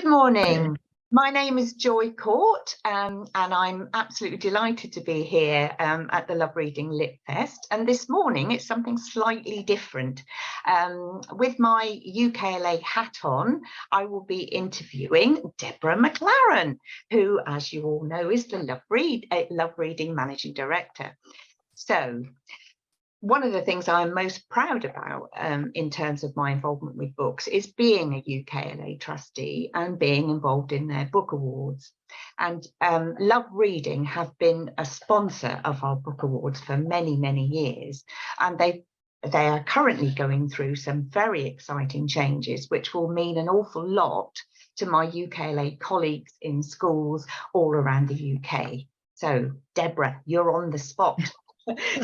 Good morning. My name is Joy Court, and I'm absolutely delighted to be here at the Love Reading Lit Fest. And this morning it's something slightly different. With my UKLA hat on, I will be interviewing Deborah Maclaren, who, as you all know, is the Love Reading Managing Director. So, one of the things I'm most proud about in terms of my involvement with books is being a UKLA trustee and being involved in their book awards. And Love Reading have been a sponsor of our book awards for many, many years. And they are currently going through some very exciting changes, which will mean an awful lot to my UKLA colleagues in schools all around the UK. So, Deborah, you're on the spot.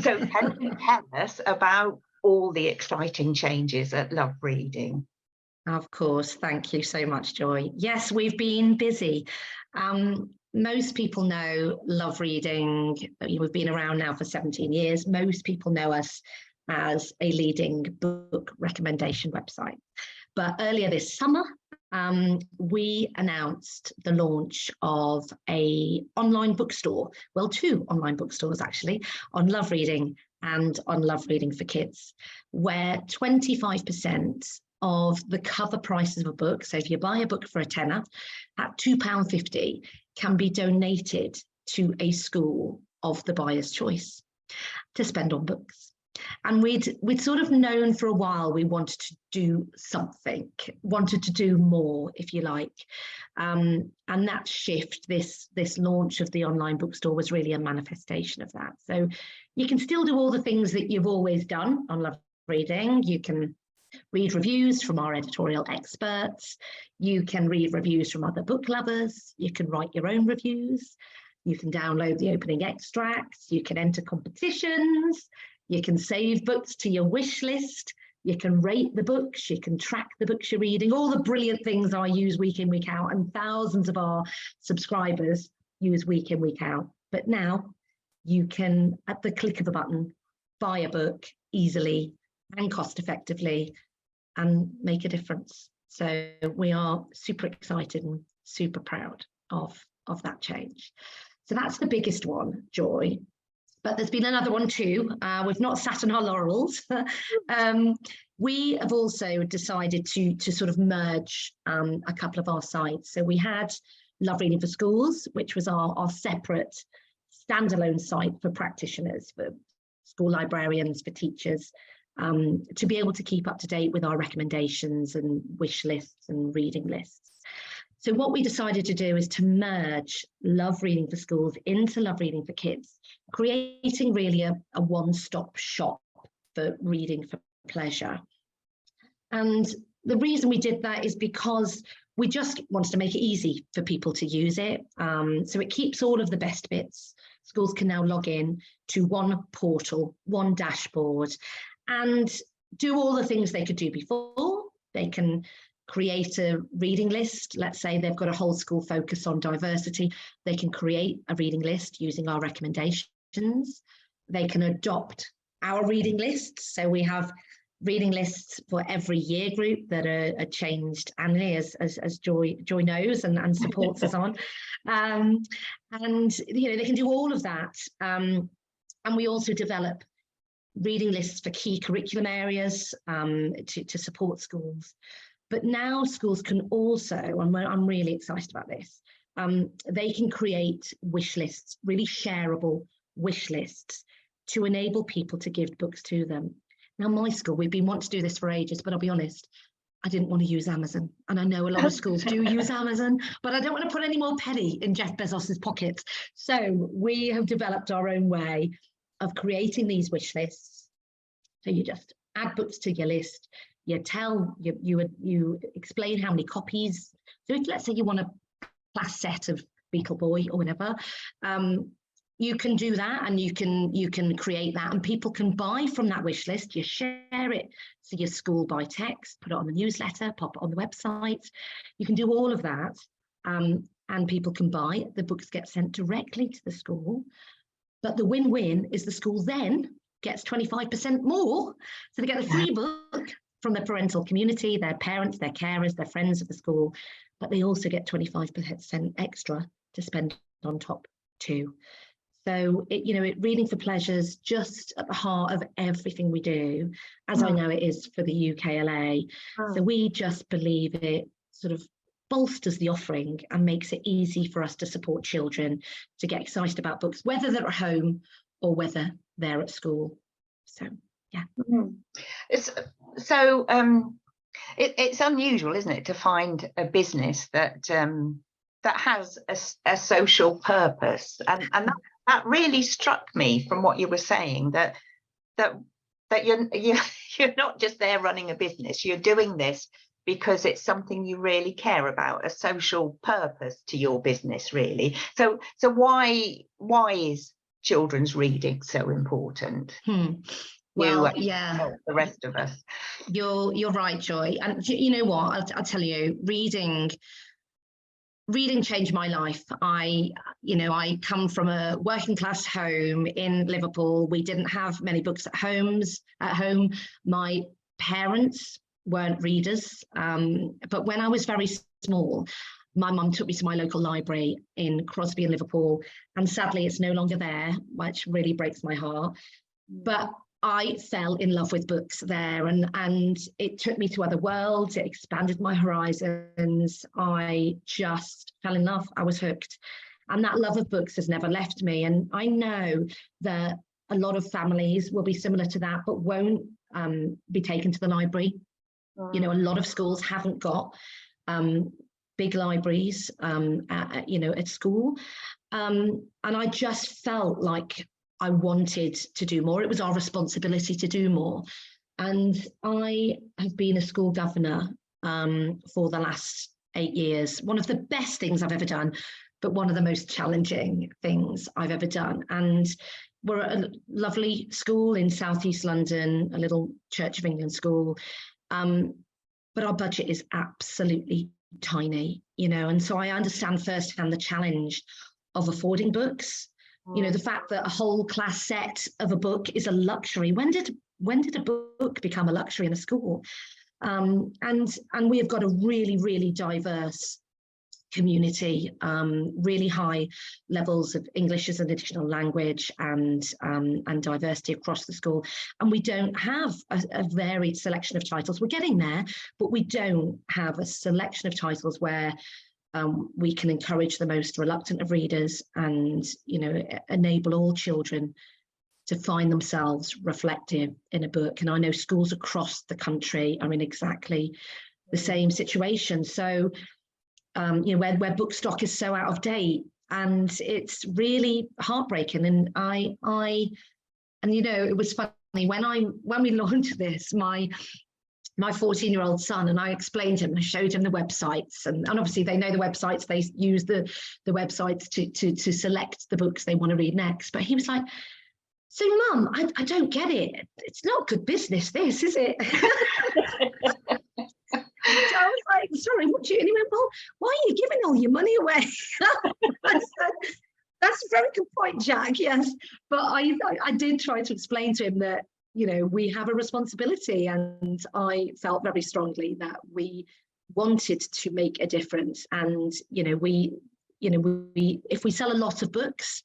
So can you tell us about all the exciting changes at Love Reading? Of course, thank you so much, Joy. Yes, we've been busy. Most people know Love Reading. We've been around now for 17 years. Most people know us as a leading book recommendation website. But earlier this summer, we announced the launch of an online bookstore, well, two online bookstores actually, on Love Reading and on LoveReading4Kids, where 25% of the cover prices of a book, so if you buy a book for a tenner at £2.50, can be donated to a school of the buyer's choice to spend on books. And we'd sort of known for a while we wanted to do something, wanted to do more, if you like. And that shift, this launch of the online bookstore was really a manifestation of that. So you can still do all the things that you've always done on Love Reading. You can read reviews from our editorial experts. You can read reviews from other book lovers. You can write your own reviews. You can download the opening extracts. You can enter competitions. You can save books to your wish list. You can rate the books. You can track the books you're reading. All the brilliant things I use week in, week out, and thousands of our subscribers use week in, week out. But now you can, at the click of a button, buy a book easily and cost effectively and make a difference. So we are super excited and super proud of that change. So that's the biggest one, Joy. But there's been another one too. We've not sat on our laurels. We have also decided to sort of merge a couple of our sites. So we had Love Reading for Schools, which was our separate standalone site for practitioners, for school librarians, for teachers, to be able to keep up to date with our recommendations and wish lists and reading lists. So what we decided to do is to merge Love Reading for Schools into Love Reading for Kids, creating really a one-stop shop for reading for pleasure. And the reason we did that is because we just wanted to make it easy for people to use it. So it keeps all of the best bits. Schools can now log in to one portal, one dashboard, and do all the things they could do before. They can create a reading list. Let's say they've got a whole school focus on diversity. They can create a reading list using our recommendations. They can adopt our reading lists. So we have reading lists for every year group that are changed annually, as Joy knows and supports us on. And they can do all of that. And we also develop reading lists for key curriculum areas to support schools. But now schools can also, and I'm really excited about this, they can create wish lists, really shareable wish lists, to enable people to give books to them. Now, my school, we've been wanting to do this for ages, but I'll be honest, I didn't want to use Amazon. And I know a lot of schools do use Amazon, but I don't want to put any more penny in Jeff Bezos's pockets. So we have developed our own way of creating these wish lists. So you just add books to your list. You explain how many copies. So if, let's say you want a class set of Beetle Boy or whatever, you can do that, and you can create that, and people can buy from that wish list. You share it to your school by text, put it on the newsletter, pop it on the website. You can do all of that, and people can buy. The books get sent directly to the school. But the win-win is the school then gets 25% more. So they get a free book from the parental community, their parents, their carers, their friends of the school, but they also get 25% extra to spend on top too. So Reading for Pleasure is just at the heart of everything we do, as I know it is for the UKLA. So we just believe it sort of bolsters the offering and makes it easy for us to support children to get excited about books, whether they're at home or whether they're at school. So yeah. It's unusual, isn't it, to find a business that has a social purpose, and that really struck me from what you were saying, that you're not just there running a business, you're doing this because it's something you really care about, a social purpose to your business, really. So why is children's reading so important? Well, yeah, the rest of us. You're right, Joy. And you know what? I'll tell you, reading changed my life. I come from a working class home in Liverpool. We didn't have many books at home. My parents weren't readers, but when I was very small, my mum took me to my local library in Crosby in Liverpool, and sadly it's no longer there, which really breaks my heart. But I fell in love with books there, and it took me to other worlds. It expanded my horizons. I just fell in love. I was hooked, and that love of books has never left me. And I know that a lot of families will be similar to that, but won't be taken to the library. A lot of schools haven't got big libraries at school, and I just felt like I wanted to do more. It was our responsibility to do more. And I have been a school governor for the last 8 years. One of the best things I've ever done, but one of the most challenging things I've ever done. And we're at a lovely school in Southeast London, a little Church of England school. But our budget is absolutely tiny, and so I understand firsthand the challenge of affording books. The fact that a whole class set of a book is a luxury. When did a book become a luxury in a school? And we have got a really, really diverse community, really high levels of English as an additional language, and diversity across the school. And we don't have a varied selection of titles. We're getting there, but we don't have a selection of titles where we can encourage the most reluctant of readers and, enable all children to find themselves reflective in a book. And I know schools across the country are in exactly the same situation. So, where book stock is so out of date, and it's really heartbreaking. And it was funny when we launched this, my 14-year-old son, and I explained to him, I showed him the websites, and obviously they know the websites, they use the websites to select the books they want to read next. But he was like, so Mum, I don't get it. It's not good business, this, is it? So I was like, sorry, what do you? And he went, well, why are you giving all your money away? I said, that's a very good point, Jack, yes. But I did try to explain to him that, we have a responsibility, and I felt very strongly that we wanted to make a difference. And, we if we sell a lot of books,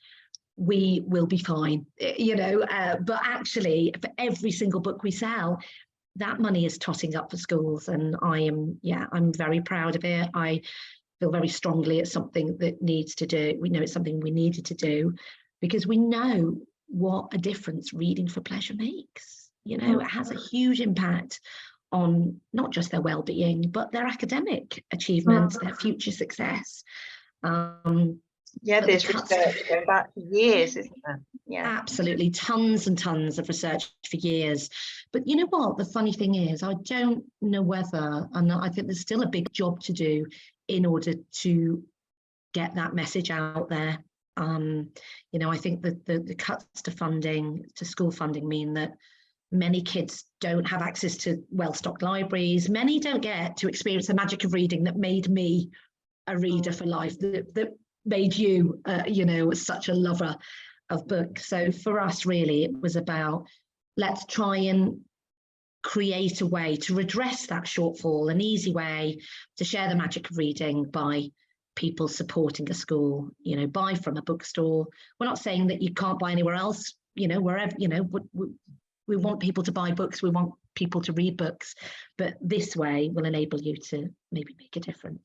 we will be fine, but actually for every single book we sell, that money is totting up for schools. And I'm very proud of it. I feel very strongly it's something that needs to do. We know it's something we needed to do, because we know what a difference reading for pleasure makes. It has a huge impact on not just their well-being, but their academic achievements, their future success. There's research going back for years, isn't there? Yeah, absolutely, tons and tons of research for years. But you know what, the funny thing is, I don't know whether, and I think there's still a big job to do in order to get that message out there. I think that the cuts to school funding mean that many kids don't have access to well-stocked libraries. Many don't get to experience the magic of reading that made me a reader for life, that made you, such a lover of books. So for us, really, it was about, let's try and create a way to redress that shortfall, an easy way to share the magic of reading by people supporting a school, you know, buy from a bookstore. We're not saying that you can't buy anywhere else, you know, wherever, you know, we want people to buy books, we want people to read books, but this way will enable you to maybe make a difference.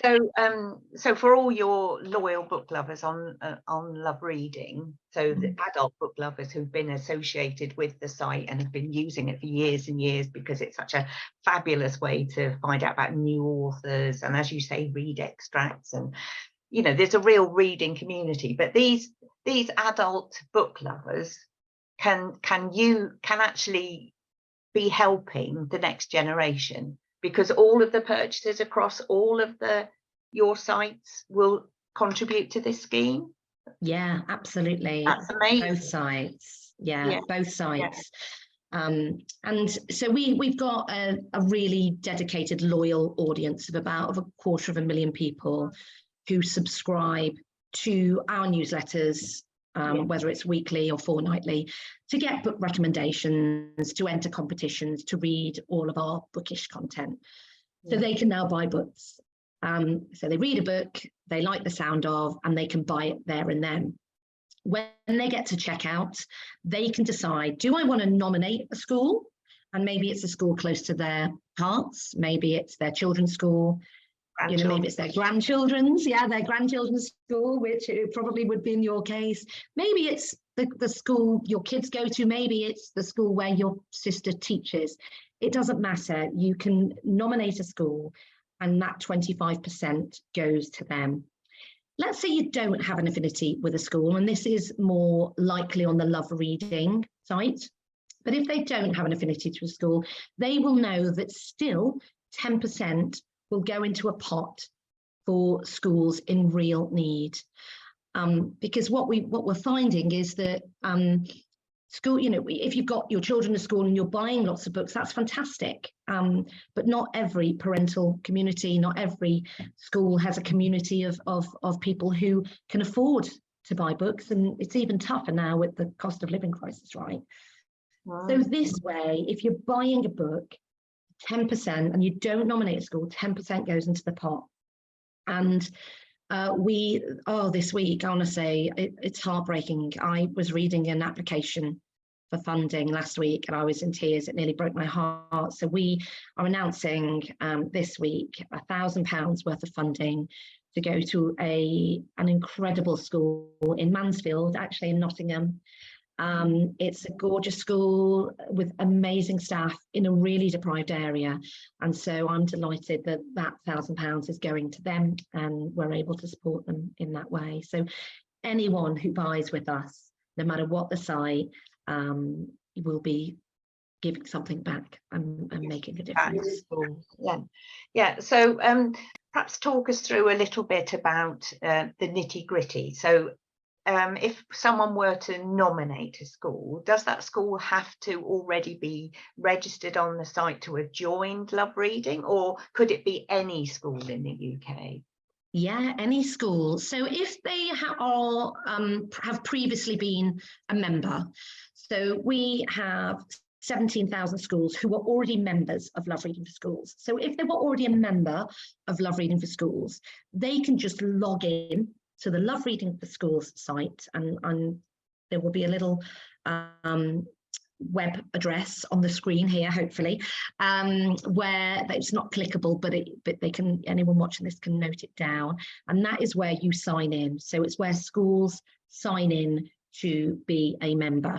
So for all your loyal book lovers on Love Reading, so the adult book lovers who've been associated with the site and have been using it for years and years because it's such a fabulous way to find out about new authors and, as you say, read extracts, and you know, there's a real reading community. But these adult book lovers can actually be helping the next generation, because all of the purchases across all of your sites will contribute to this scheme. Yeah, absolutely. That's amazing. Both sites. Yeah, both sites. Yeah. And so we've got a really dedicated, loyal audience of about 250,000 people who subscribe to our newsletters, whether it's weekly or fortnightly, to get book recommendations, to enter competitions, to read all of our bookish content. So they can now buy books. So they read a book they like the sound of, and they can buy it there and then. When they get to checkout, they can decide, do I want to nominate a school? And maybe it's a school close to their hearts, maybe it's their children's school, you know, maybe it's their grandchildren's, their grandchildren's school, which it probably would be in your case. Maybe it's the school your kids go to, maybe it's the school where your sister teaches. It doesn't matter. You can nominate a school and that 25% goes to them. Let's say you don't have an affinity with a school, and this is more likely on the Love Reading site. But if they don't have an affinity to a school, they will know that still 10% will go into a pot for schools in real need. Because what we're finding is that school, you know, if you've got your children at school and you're buying lots of books, that's fantastic. But not every parental community, not every school has a community of people who can afford to buy books. And it's even tougher now with the cost of living crisis, right? Wow. So this way, if you're buying a book, 10%, and you don't nominate a school, 10% goes into the pot. And this week, I want to say, it's heartbreaking. I was reading an application for funding last week and I was in tears. It nearly broke my heart. So we are announcing this week £1,000 worth of funding to go to an incredible school in Mansfield, actually in Nottingham. It's a gorgeous school with amazing staff in a really deprived area, and so I'm delighted that £1,000 is going to them and we're able to support them in that way. So anyone who buys with us, no matter what the site, will be giving something back and making a difference. So perhaps talk us through a little bit about the nitty-gritty. So if someone were to nominate a school, does that school have to already be registered on the site to have joined Love Reading, or could it be any school in the UK? Yeah, any school. So if they have previously been a member, so we have 17,000 schools who are already members of Love Reading for Schools. So if they were already a member of Love Reading for Schools, they can just log in to the Love Reading for Schools site, and there will be a little web address on the screen here, hopefully, where it's not clickable, but they can, anyone watching this can note it down, and that is where you sign in. So it's where schools sign in to be a member.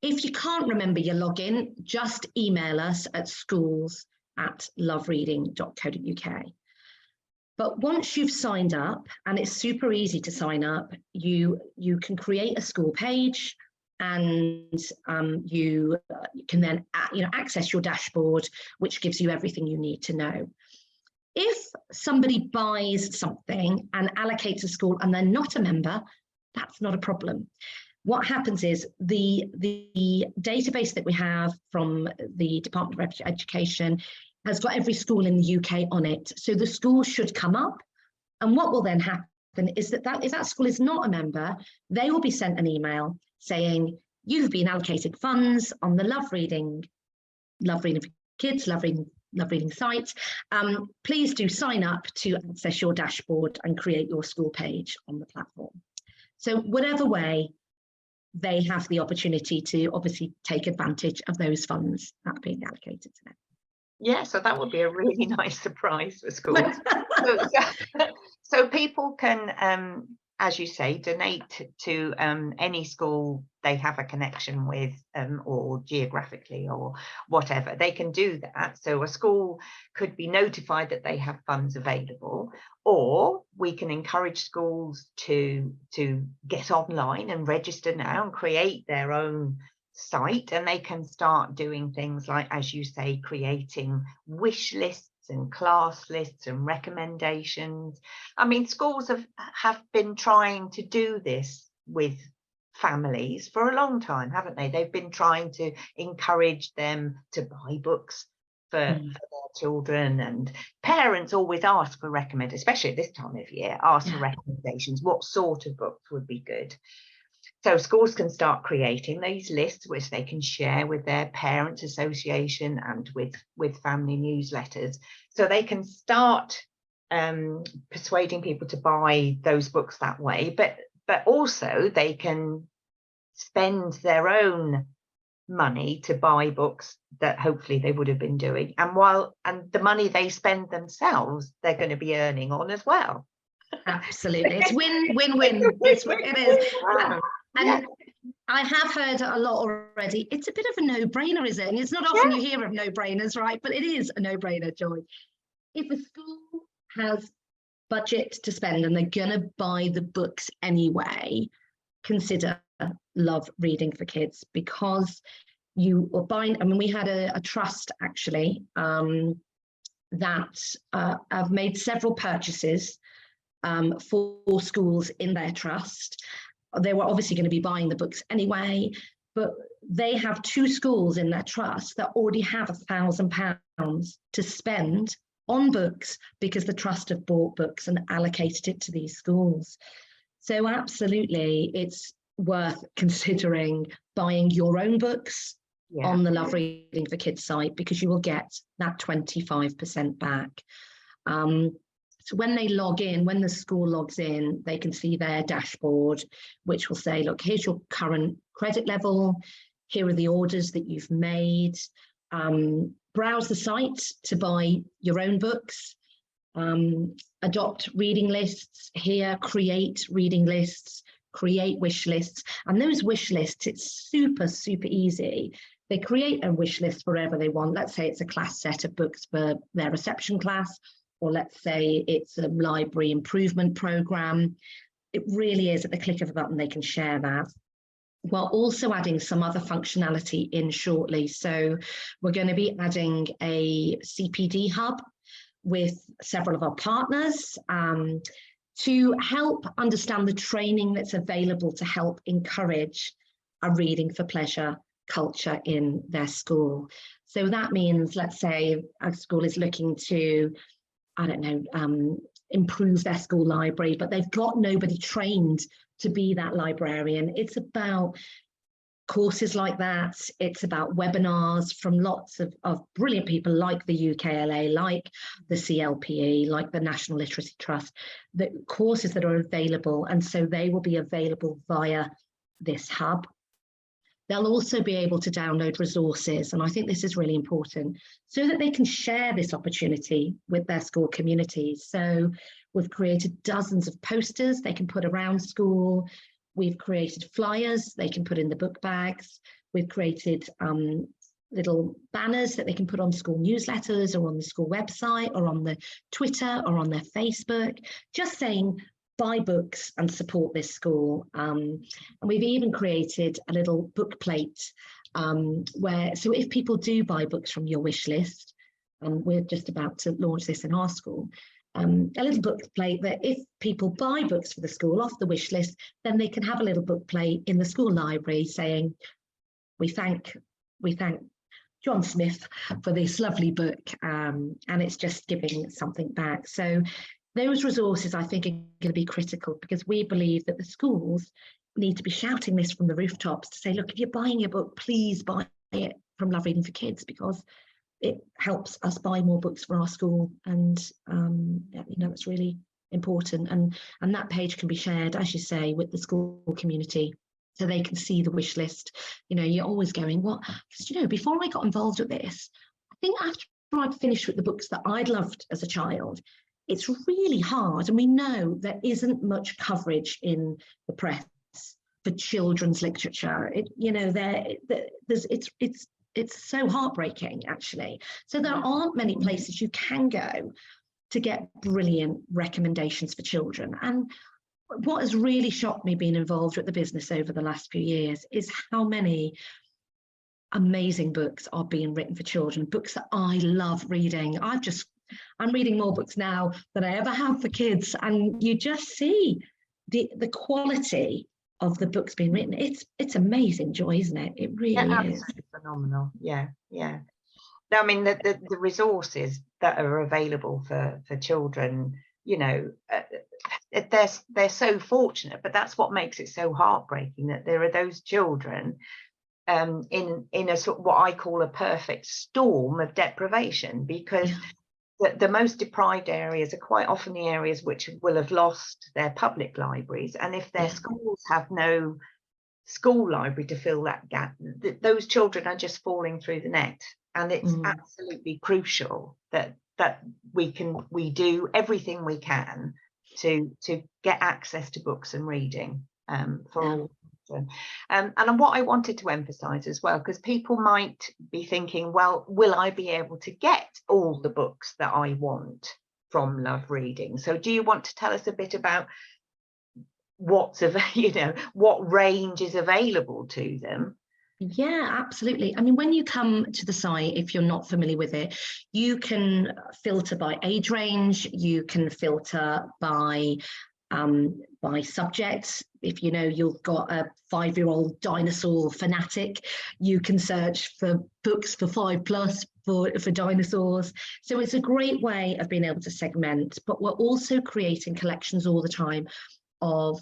If you can't remember your login, just email us at schools@lovereading.co.uk. But once you've signed up, and it's super easy to sign up, you can create a school page, and you can then access your dashboard, which gives you everything you need to know. If somebody buys something and allocates a school and they're not a member, that's not a problem. What happens is the database that we have from the Department of Education has got every school in the UK on it. So the school should come up. And what will then happen is that if that school is not a member, they will be sent an email saying, you've been allocated funds on the LoveReading for Kids, LoveReading site. Please do sign up to access your dashboard and create your school page on the platform. So whatever way, they have the opportunity to obviously take advantage of those funds that are being allocated to them. Yeah, so that would be a really nice surprise for schools. So people can, as you say, donate to any school they have a connection with, or geographically or whatever. They can do that. So a school could be notified that they have funds available, or we can encourage schools to get online and register now and create their own site, and they can start doing things like, as you say, creating wish lists and class lists and recommendations. I mean, schools have been trying to do this with families for a long time, haven't they? They've been trying to encourage them to buy books for their children, and parents always ask for recommendations, especially at this time of year, for recommendations. What sort of books would be good? So schools can start creating these lists, which they can share with their parents' association and with family newsletters. So they can start persuading people to buy those books that way. But also they can spend their own money to buy books that hopefully they would have been doing. And the money they spend themselves, they're going to be earning on as well. Absolutely. It's win-win-win. It is. And I have heard a lot already. It's a bit of a no-brainer, is it? And it's not often you hear of no-brainers, right? But it is a no-brainer, Joy. If a school has budget to spend and they're going to buy the books anyway, consider LoveReading for Kids, because you are buying. I mean, we had a trust actually that have made several purchases for schools in their trust. They were obviously going to be buying the books anyway, but they have 2 schools in their trust that already have £1,000 to spend on books because the trust have bought books and allocated it to these schools. So absolutely, it's worth considering buying your own books on the LoveReading for Kids site, because you will get that 25% back. So when they log in, when the school logs in, they can see their dashboard, which will say, look, here's your current credit level. Here are the orders that you've made. Browse the site to buy your own books. Adopt reading lists here, create reading lists, create wish lists. And those wish lists, it's super, super easy. They create a wish list wherever they want. Let's say it's a class set of books for their reception class, or let's say it's a library improvement program. It really is at the click of a button, they can share that. We're also adding some other functionality in shortly. So we're going to be adding a CPD hub with several of our partners to help understand the training that's available to help encourage a reading for pleasure culture in their school. So that means, let's say a school is looking to, I don't know, improve their school library, but they've got nobody trained to be that librarian. It's about courses like that. It's about webinars from lots of brilliant people like the UKLA, like the CLPE, like the National Literacy Trust, the courses that are available. And so they will be available via this hub. They'll also be able to download resources, and I think this is really important, so that they can share this opportunity with their school communities. So we've created dozens of posters they can put around school. We've created flyers they can put in the book bags. We've created little banners that they can put on school newsletters or on the school website or on the Twitter or on their Facebook, just saying, buy books and support this school. And we've even created a little book plate where, so if people do buy books from your wish list, and we're just about to launch this in our school, a little book plate that if people buy books for the school off the wish list, then they can have a little book plate in the school library saying, we thank John Smith for this lovely book, and it's just giving something back. So those resources, I think, are going to be critical, because we believe that the schools need to be shouting this from the rooftops to say, look, if you're buying a book, please buy it from Love Reading for Kids, because it helps us buy more books for our school. And that's really important. And that page can be shared, as you say, with the school community, so they can see the wish list. You're always going, what? Because before I got involved with this, I think after I'd finished with the books that I'd loved as a child, it's really hard, and we know there isn't much coverage in the press for children's literature. It's so heartbreaking, actually. So there aren't many places you can go to get brilliant recommendations for children. And what has really shocked me being involved with the business over the last few years is how many amazing books are being written for children, books that I love reading. I'm reading more books now than I ever have for kids, and you just see the quality of the books being written. It's amazing, Joy, isn't it? It really is phenomenal. Yeah. I mean, the resources that are available for children, they're so fortunate, but that's what makes it so heartbreaking, that there are those children in a sort of what I call a perfect storm of deprivation, because the most deprived areas are quite often the areas which will have lost their public libraries, and if their schools have no school library to fill that gap, those children are just falling through the net. And it's absolutely crucial that we do everything we can to get access to books and reading for all children. And what I wanted to emphasize as well, because people might be thinking, well, will I be able to get all the books that I want from Love Reading? So do you want to tell us a bit about what range is available to them? Yeah, absolutely. I mean, when you come to the site, if you're not familiar with it, you can filter by age range, you can filter by subjects. If you've got a 5-year-old dinosaur fanatic, you can search for books for 5+ for dinosaurs. So it's a great way of being able to segment, but we're also creating collections all the time of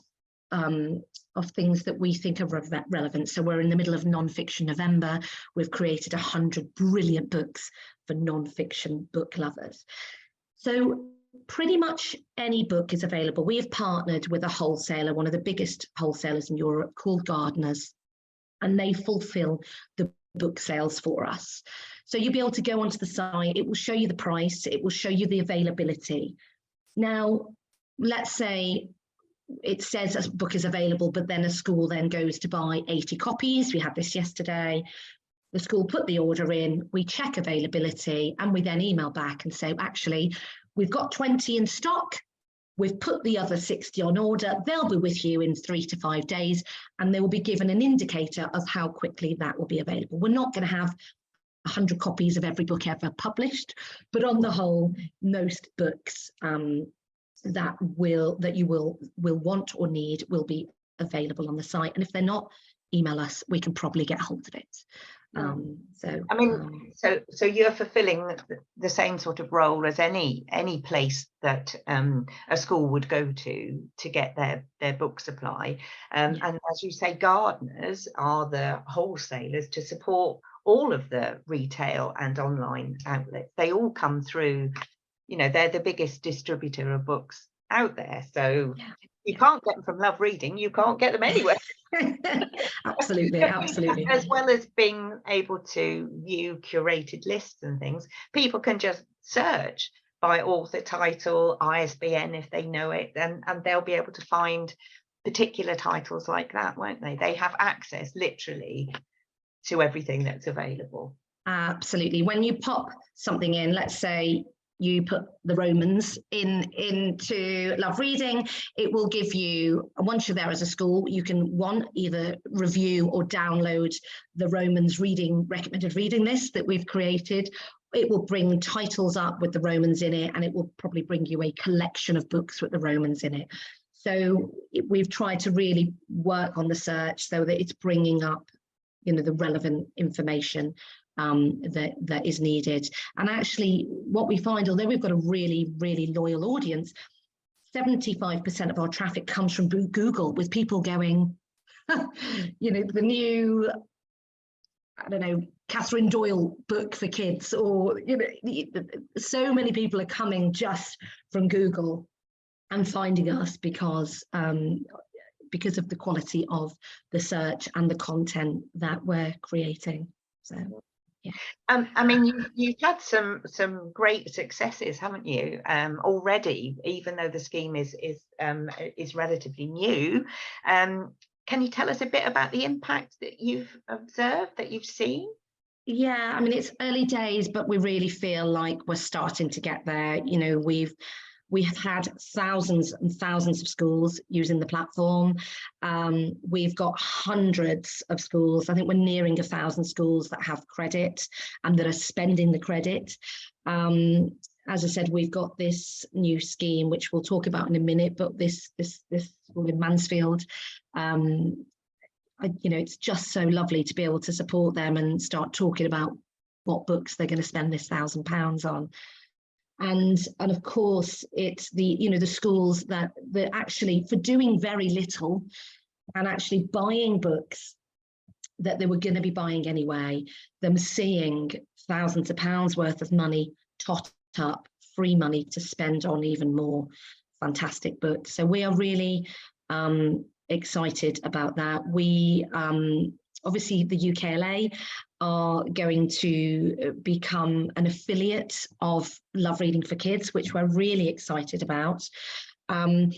things that we think are relevant. So we're in the middle of non-fiction November. We've created 100 brilliant books for non-fiction book lovers. So pretty much any book is available. We have partnered with a wholesaler, one of the biggest wholesalers in Europe, called Gardeners, and they fulfill the book sales for us. So you'll be able to go onto the site. It will show you the price. It will show you the availability. Now, let's say it says a book is available, but then a school then goes to buy 80 copies. We had this yesterday. The school put the order in, we check availability, and we then email back and say, actually, we've got 20 in stock. We've put the other 60 on order. They'll be with you in 3 to 5 days, and they will be given an indicator of how quickly that will be available. We're not going to have 100 copies of every book ever published, but on the whole, most books that you will want or need will be available on the site. And if they're not, email us, we can probably get hold of it. So you're fulfilling the same sort of role as any place that a school would go to get their book supply, and as you say, Gardeners are the wholesalers to support all of the retail and online outlets. They all come through, they're the biggest distributor of books out there, so you can't get them from Love Reading, you can't get them anywhere. Absolutely. As well as being able to view curated lists and things, people can just search by author, title, ISBN if they know it, and they'll be able to find particular titles like that, won't they? They have access literally to everything that's available. Absolutely. When you pop something in, let's say you put the Romans into Love Reading, it will give you, once you're there as a school, you can either review or download the Romans recommended reading list that we've created. It will bring titles up with the Romans in it, and it will probably bring you a collection of books with the Romans in it. So we've tried to really work on the search so that it's bringing up, the relevant information that is needed. And actually what we find, although we've got a really, really loyal audience, 75% of our traffic comes from Google, with people going, the new, I don't know, Catherine Doyle book for kids, or so many people are coming just from Google and finding us because of the quality of the search and the content that we're creating. So yeah. I mean, you've had some great successes, haven't you, already, even though the scheme is relatively new. Can you tell us a bit about the impact that you've observed, that you've seen? Yeah, I mean, it's early days, but we really feel like we're starting to get there. We have had thousands and thousands of schools using the platform. We've got hundreds of schools. I think we're nearing 1,000 schools that have credit and that are spending the credit. As I said, we've got this new scheme, which we'll talk about in a minute, but this school in Mansfield, it's just so lovely to be able to support them and start talking about what books they're going to spend this £1,000 on. And of course, it's the schools that actually, for doing very little and actually buying books that they were going to be buying anyway, them seeing thousands of pounds worth of money tot up, free money to spend on even more fantastic books. So we are really excited about that. We obviously, the UKLA are going to become an affiliate of LoveReading4Kids, which we're really excited about. And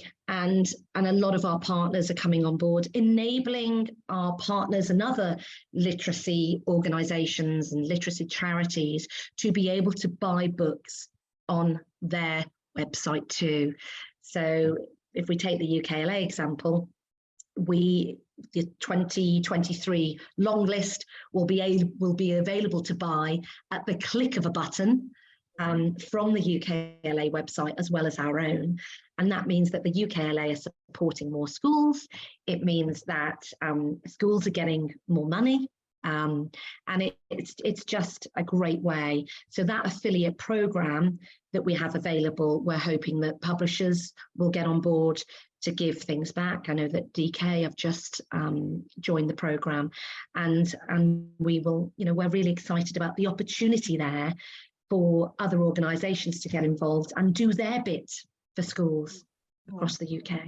a lot of our partners are coming on board, enabling our partners and other literacy organisations and literacy charities to be able to buy books on their website too. So if we take the UKLA example, the 2023 long list will be available to buy at the click of a button from the UKLA website, as well as our own. And that means that the UKLA are supporting more schools. It means that schools are getting more money. And it's just a great way. So that affiliate program that we have available, we're hoping that publishers will get on board to give things back. I know that DK have just joined the program, and we will, we're really excited about the opportunity there for other organisations to get involved and do their bit for schools across the UK.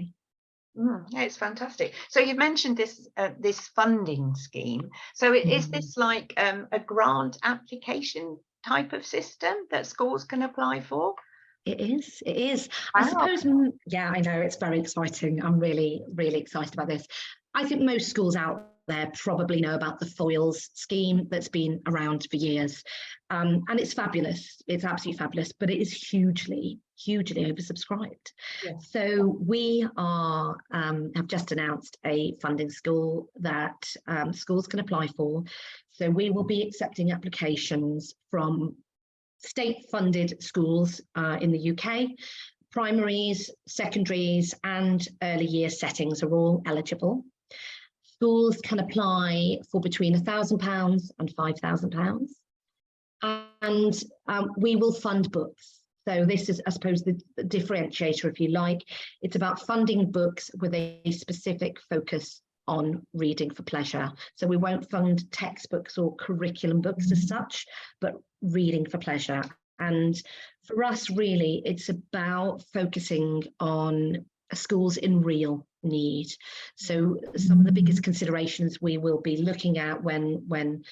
Yeah, it's fantastic. So you've mentioned this funding scheme. So is this like a grant application type of system that schools can apply for? It is. Wow. I suppose, yeah, I know, it's very exciting. I'm really, really excited about this. I think most schools out there probably know about the Foils scheme that's been around for years. And it's fabulous. It's absolutely fabulous, but it is hugely, hugely oversubscribed. Yes. So we are have just announced a funding school that schools can apply for. So we will be accepting applications from state-funded schools in the UK. Primaries, secondaries, and early year settings are all eligible. Schools can apply for between £1,000 and £5,000. And we will fund books. So this is, I suppose, the differentiator, if you like. It's about funding books with a specific focus on reading for pleasure. So we won't fund textbooks or curriculum books as such, but reading for pleasure. And for us, really, it's about focusing on schools in real need. So some of the biggest considerations we will be looking at when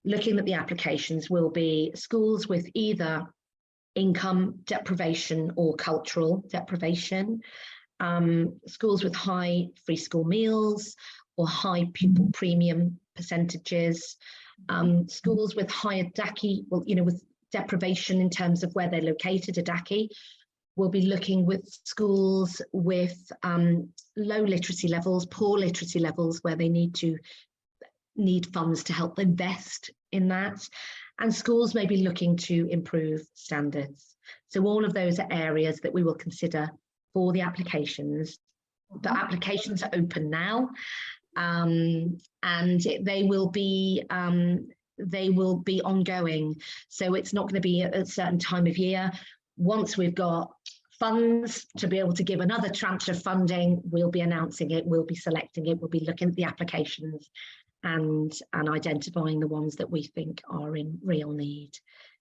looking at the applications will be schools with either income deprivation or cultural deprivation, schools with high free school meals or high pupil premium percentages, schools with higher DACI, with deprivation in terms of where they're located, a DACI. We'll be looking with schools with low literacy levels, poor literacy levels, where they need funds to help invest in that. And schools may be looking to improve standards. So all of those are areas that we will consider for the applications. The applications are open now, and they will be ongoing. So it's not going to be at a certain time of year. Once we've got funds to be able to give another tranche of funding, we'll be announcing it, we'll be selecting it, we'll be looking at the applications and identifying the ones that we think are in real need.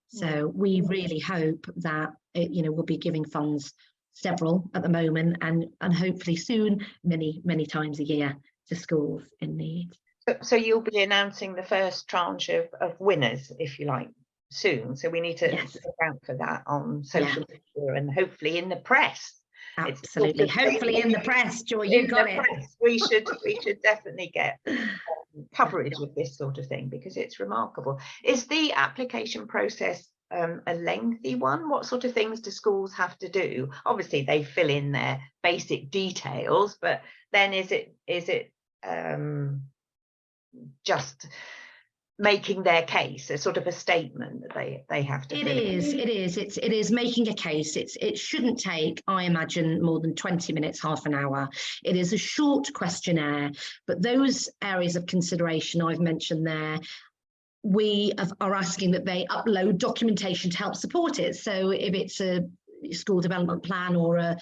So we really hope that we'll be giving funds, several at the moment, and hopefully soon many times a year to schools in need. So you'll be announcing the first tranche of winners, if you like, soon. So we need to look out for that on social media and hopefully in the press. Absolutely, hopefully in the press, Joy. You got it. We should definitely get coverage of this sort of thing because it's remarkable. Is the application process a lengthy one? What sort of things do schools have to do? Obviously, they fill in their basic details, but then is it just making their case, a sort of a statement that they have to fill in? It is making a case. It shouldn't take, I imagine, more than 20 minutes, half an hour. It is a short questionnaire, but those areas of consideration I've mentioned there, we are asking that they upload documentation to help support it. So if it's a school development plan or a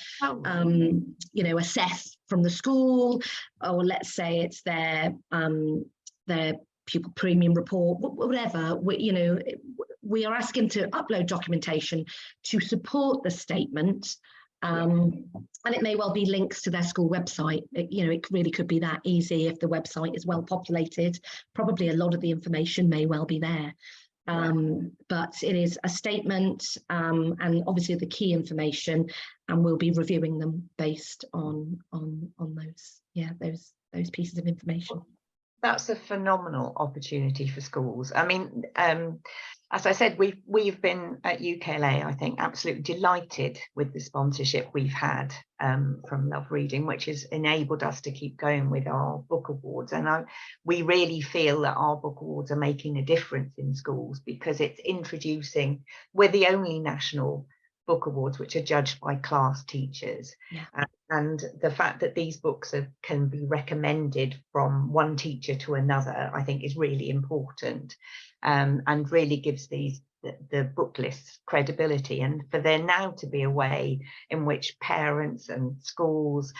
assess from the school, or let's say it's their pupil premium report, whatever, we are asking to upload documentation to support the statement. And it may well be links to their school website. It really could be that easy if the website is well populated. Probably a lot of the information may well be there. But it is a statement and obviously the key information, and we'll be reviewing them based on those pieces of information. That's a phenomenal opportunity for schools. I mean, as I said, we've been at UKLA, I think, absolutely delighted with the sponsorship we've had from Love Reading, which has enabled us to keep going with our book awards. And we really feel that our book awards are making a difference in schools because it's introducing, we're the only national book awards which are judged by class teachers. And the fact that these books can be recommended from one teacher to another, I think, is really important, and really gives the book lists credibility. And for there now to be a way in which parents and schools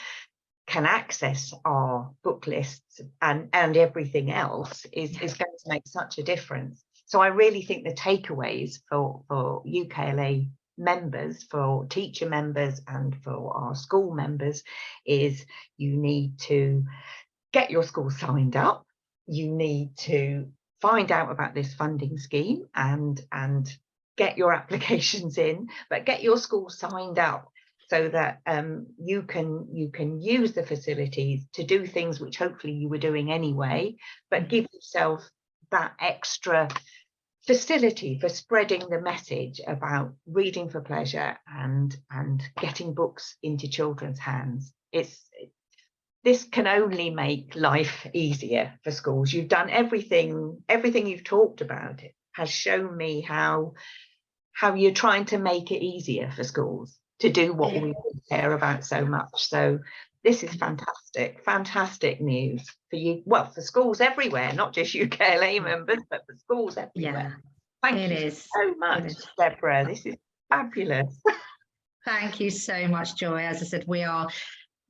can access our book lists and everything else is going to make such a difference. So I really think the takeaways for UKLA members, for teacher members and for our school members is you need to get your school signed up, you need to find out about this funding scheme and get your applications in, but get your school signed up so that you can use the facilities to do things which hopefully you were doing anyway, but give yourself that extra facility for spreading the message about reading for pleasure and getting books into children's hands. This can only make life easier for schools. You've done everything you've talked about. It has shown me how you're trying to make it easier for schools to do what we care about so much. So this is fantastic news for you. Well, for schools everywhere, not just UKLA members, but for schools everywhere. Thank you so much, Deborah. This is fabulous. Thank you so much, Joy. As I said, we are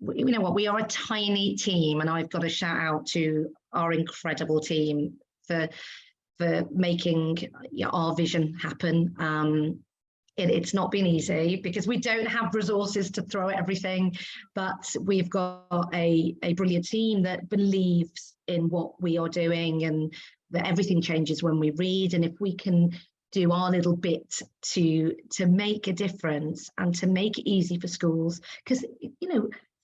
a tiny team, and I've got to shout out to our incredible team for making our vision happen. It's not been easy because we don't have resources to throw at everything, but we've got a brilliant team that believes in what we are doing and that everything changes when we read. And if we can do our little bit to make a difference and to make it easy for schools, because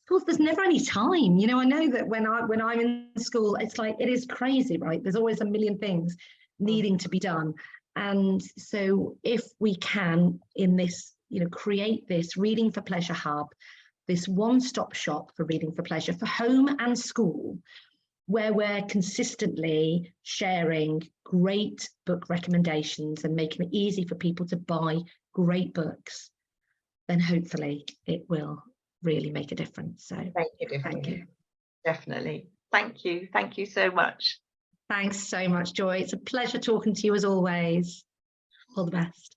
schools, there's never any time. I know that when I'm in school, it's like, it is crazy, right? There's always a million things needing to be done. And so if we can, in this, create this Reading for Pleasure hub, this one-stop shop for reading for pleasure for home and school, where we're consistently sharing great book recommendations and making it easy for people to buy great books, then hopefully it will really make a difference. So thank you. Definitely. Thank you so much. Thanks so much, Joy. It's a pleasure talking to you as always. All the best.